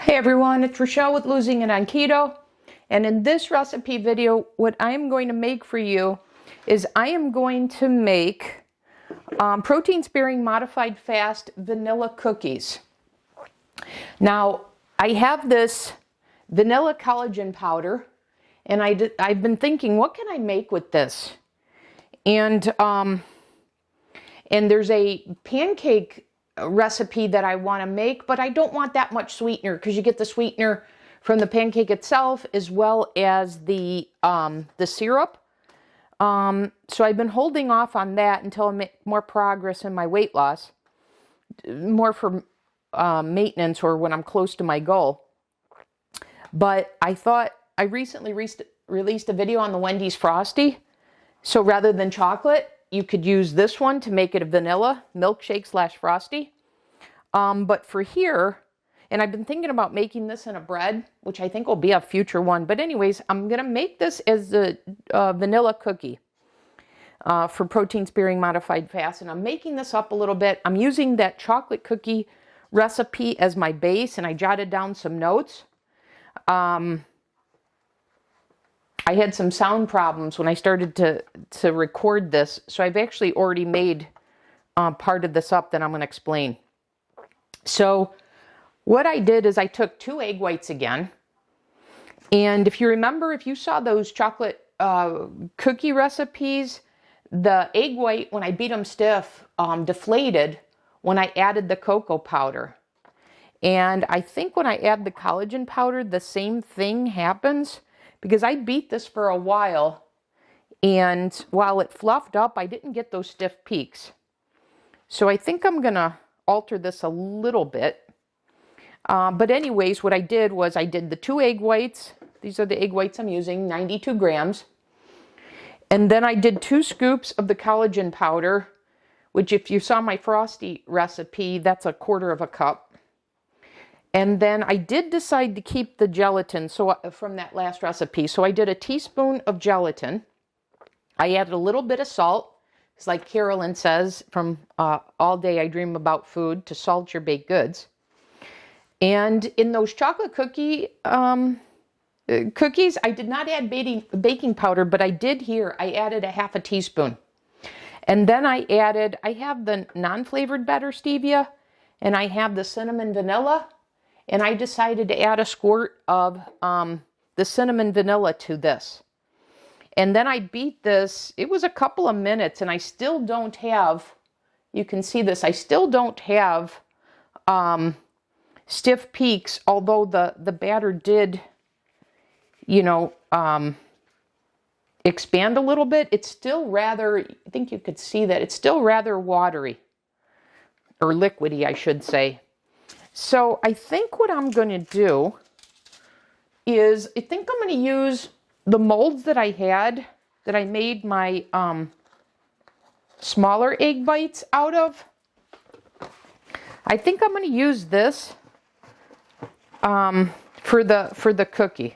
Hey everyone, it's Rochelle with Losing It on Keto, and in this recipe video what I am going to make for you is I am going to make protein sparing modified fast vanilla cookies. Now I have this vanilla collagen powder and I've been thinking, what can I make with this? And there's a pancake recipe that I want to make, but I don't want that much sweetener because you get the sweetener from the pancake itself as well as the syrup. So I've been holding off on that until I make more progress in my weight loss, more for maintenance or when I'm close to my goal. But I thought I recently released a video on the Wendy's Frosty. So rather than chocolate, you could use this one to make it a vanilla milkshake / frosty. But for here, and I've been thinking about making this in a bread, which I think will be a future one. But anyways, I'm going to make this as the vanilla cookie for protein sparing modified fast. And I'm making this up a little bit. I'm using that chocolate cookie recipe as my base, and I jotted down some notes. I had some sound problems when I started to record this, so I've actually already made part of this up that I'm going to explain. So what I did is I took 2 egg whites again, and if you remember, if you saw those chocolate cookie recipes, the egg white, when I beat them stiff, deflated when I added the cocoa powder. And I think when I add the collagen powder, the same thing happens. Because I beat this for a while, and while it fluffed up, I didn't get those stiff peaks. So I think I'm going to alter this a little bit. But anyways, what I did was I did the 2 egg whites. These are the egg whites I'm using, 92 grams. And then I did 2 scoops of the collagen powder, which if you saw my Frosty recipe, that's 1/4 cup. And then I did decide to keep the gelatin from that last recipe. So I did a teaspoon of gelatin. I added a little bit of salt. It's like Carolyn says from All Day I Dream About Food, to salt your baked goods. And in those chocolate cookies, I did not add baking powder, but I did here. I added a 1/2 teaspoon. And then I have the non-flavored Better Stevia, and I have the cinnamon vanilla. And I decided to add a squirt of the cinnamon vanilla to this. And then I beat this. It was a couple of minutes, and I still don't have, you can see this, I still don't have stiff peaks, although the batter did, expand a little bit. It's still rather, I think you could see that, it's still rather watery, or liquidy, I should say. So I think what I'm going to do is, I think I'm going to use the molds that I had, that I made my smaller egg bites out of. I think I'm going to use this for the cookie,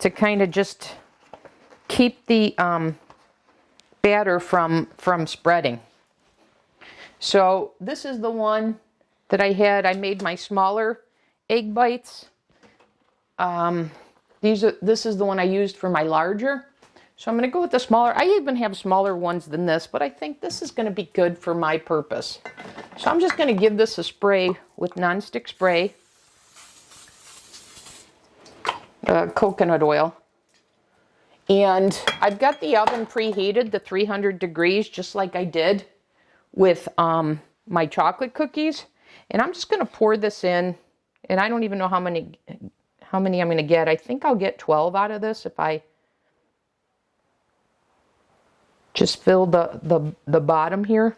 to kind of just keep the batter from spreading. So this is the one that I had. I made my smaller egg bites. This is the one I used for my larger. So I'm going to go with the smaller. I even have smaller ones than this, but I think this is going to be good for my purpose. So I'm just going to give this a spray with nonstick spray, coconut oil. And I've got the oven preheated to 300 degrees, just like I did with my chocolate cookies. And I'm just going to pour this in, and I don't even know how many I'm going to get. I think I'll get 12 out of this if I just fill the bottom here.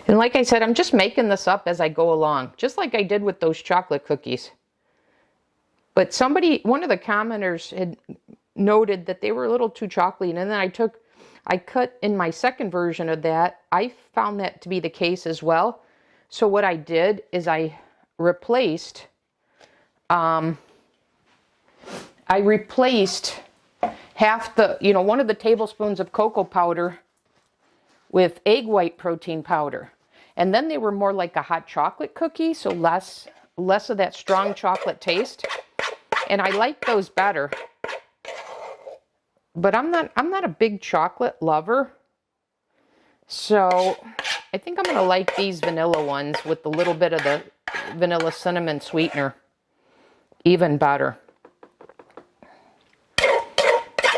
And like I said, I'm just making this up as I go along, just like I did with those chocolate cookies. But one of the commenters had noted that they were a little too chocolatey, and then I cut in my second version of that. I found that to be the case as well. So what I did is I replaced I replaced half the, one of the tablespoons of cocoa powder with egg white protein powder. And then they were more like a hot chocolate cookie, so less of that strong chocolate taste. And I like those better. But I'm not a big chocolate lover. So I think I'm going to like these vanilla ones with a little bit of the vanilla cinnamon sweetener. Even better.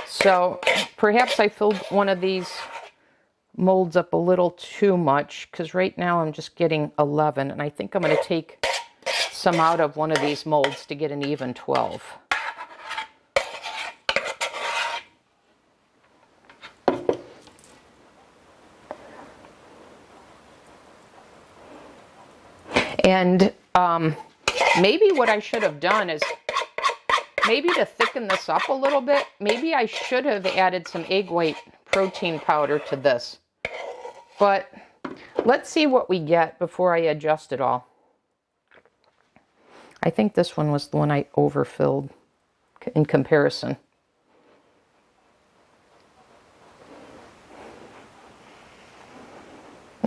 So perhaps I filled one of these molds up a little too much, because right now I'm just getting 11, and I think I'm going to take some out of one of these molds to get an even 12. And maybe what I should have done is, maybe to thicken this up a little bit, maybe I should have added some egg white protein powder to this. But let's see what we get before I adjust it all. I think this one was the one I overfilled in comparison.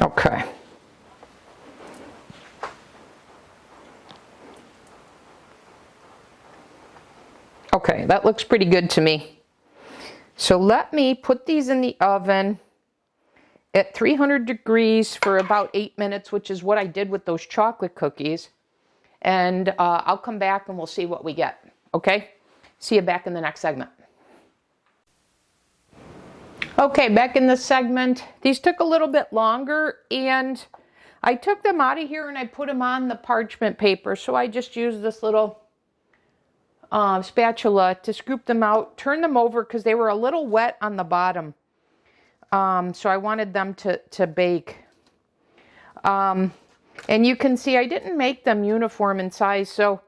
Okay. Okay, that looks pretty good to me. So let me put these in the oven at 300 degrees for about 8 minutes, which is what I did with those chocolate cookies. And I'll come back and we'll see what we get. Okay? See you back in the next segment. Okay, back in this segment. These took a little bit longer, and I took them out of here and I put them on the parchment paper. So I just used this little spatula to scoop them out, turn them over because they were a little wet on the bottom. So I wanted them to bake. And you can see I didn't make them uniform in size, so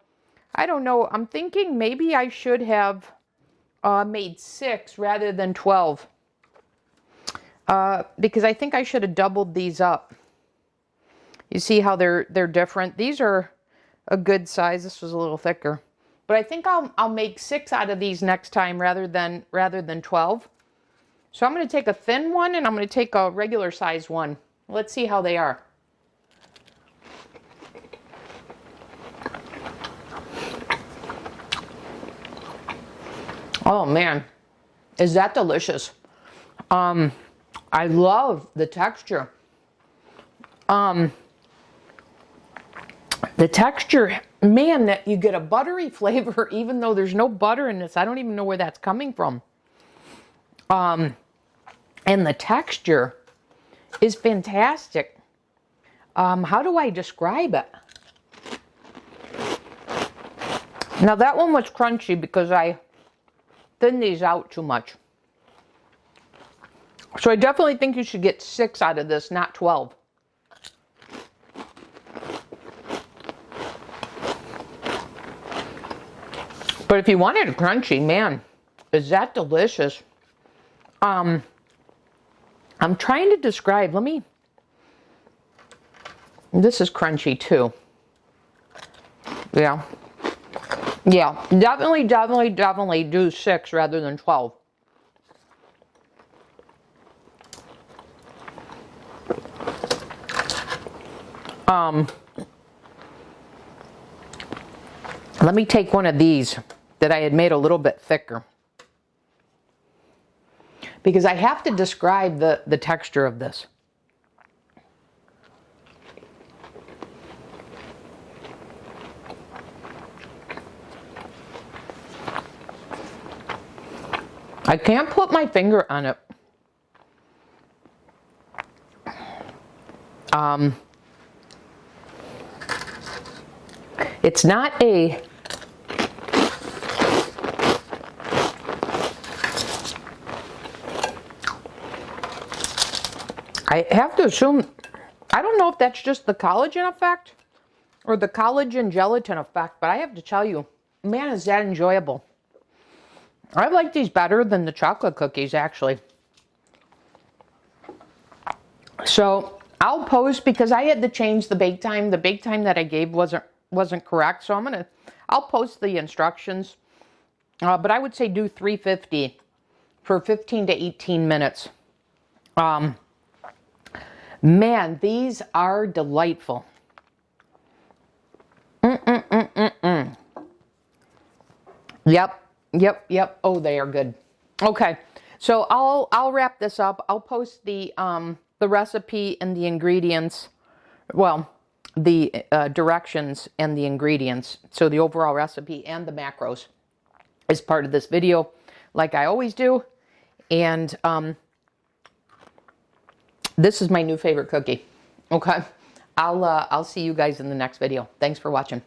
I don't know. I'm thinking maybe I should have made 6 rather than 12. Because I think I should have doubled these up. You see how they're different? These are a good size. This was a little thicker. But I think I'll make 6 out of these next time rather than 12. So I'm going to take a thin one and I'm going to take a regular size one. Let's see how they are. Oh man, is that delicious. I love the texture. The texture, man, that you get a buttery flavor even though there's no butter in this. I don't even know where that's coming from. And the texture is fantastic. How do I describe it? Now that one was crunchy because I thinned these out too much. So I definitely think you should get 6 out of this, not 12. But if you wanted a crunchy, man, is that delicious. I'm trying to describe, this is crunchy too. Yeah. Yeah, definitely do 6 rather than 12. Let me take one of these that I had made a little bit thicker, because I have to describe the texture of this. I can't put my finger on it. It's not a I have to assume, I don't know if that's just the collagen effect or the collagen gelatin effect, but I have to tell you, man, is that enjoyable. I like these better than the chocolate cookies, actually. So I'll post, because I had to change the bake time. The bake time that I gave wasn't correct, so I'll post the instructions but I would say do 350 for 15 to 18 minutes. Man, these are delightful. Yep. Oh, they are good. Okay, so I'll wrap this up. I'll post the recipe and the ingredients. Well, the directions and the ingredients. So the overall recipe and the macros is part of this video, like I always do. And this is my new favorite cookie. Okay, I'll see you guys in the next video. Thanks for watching.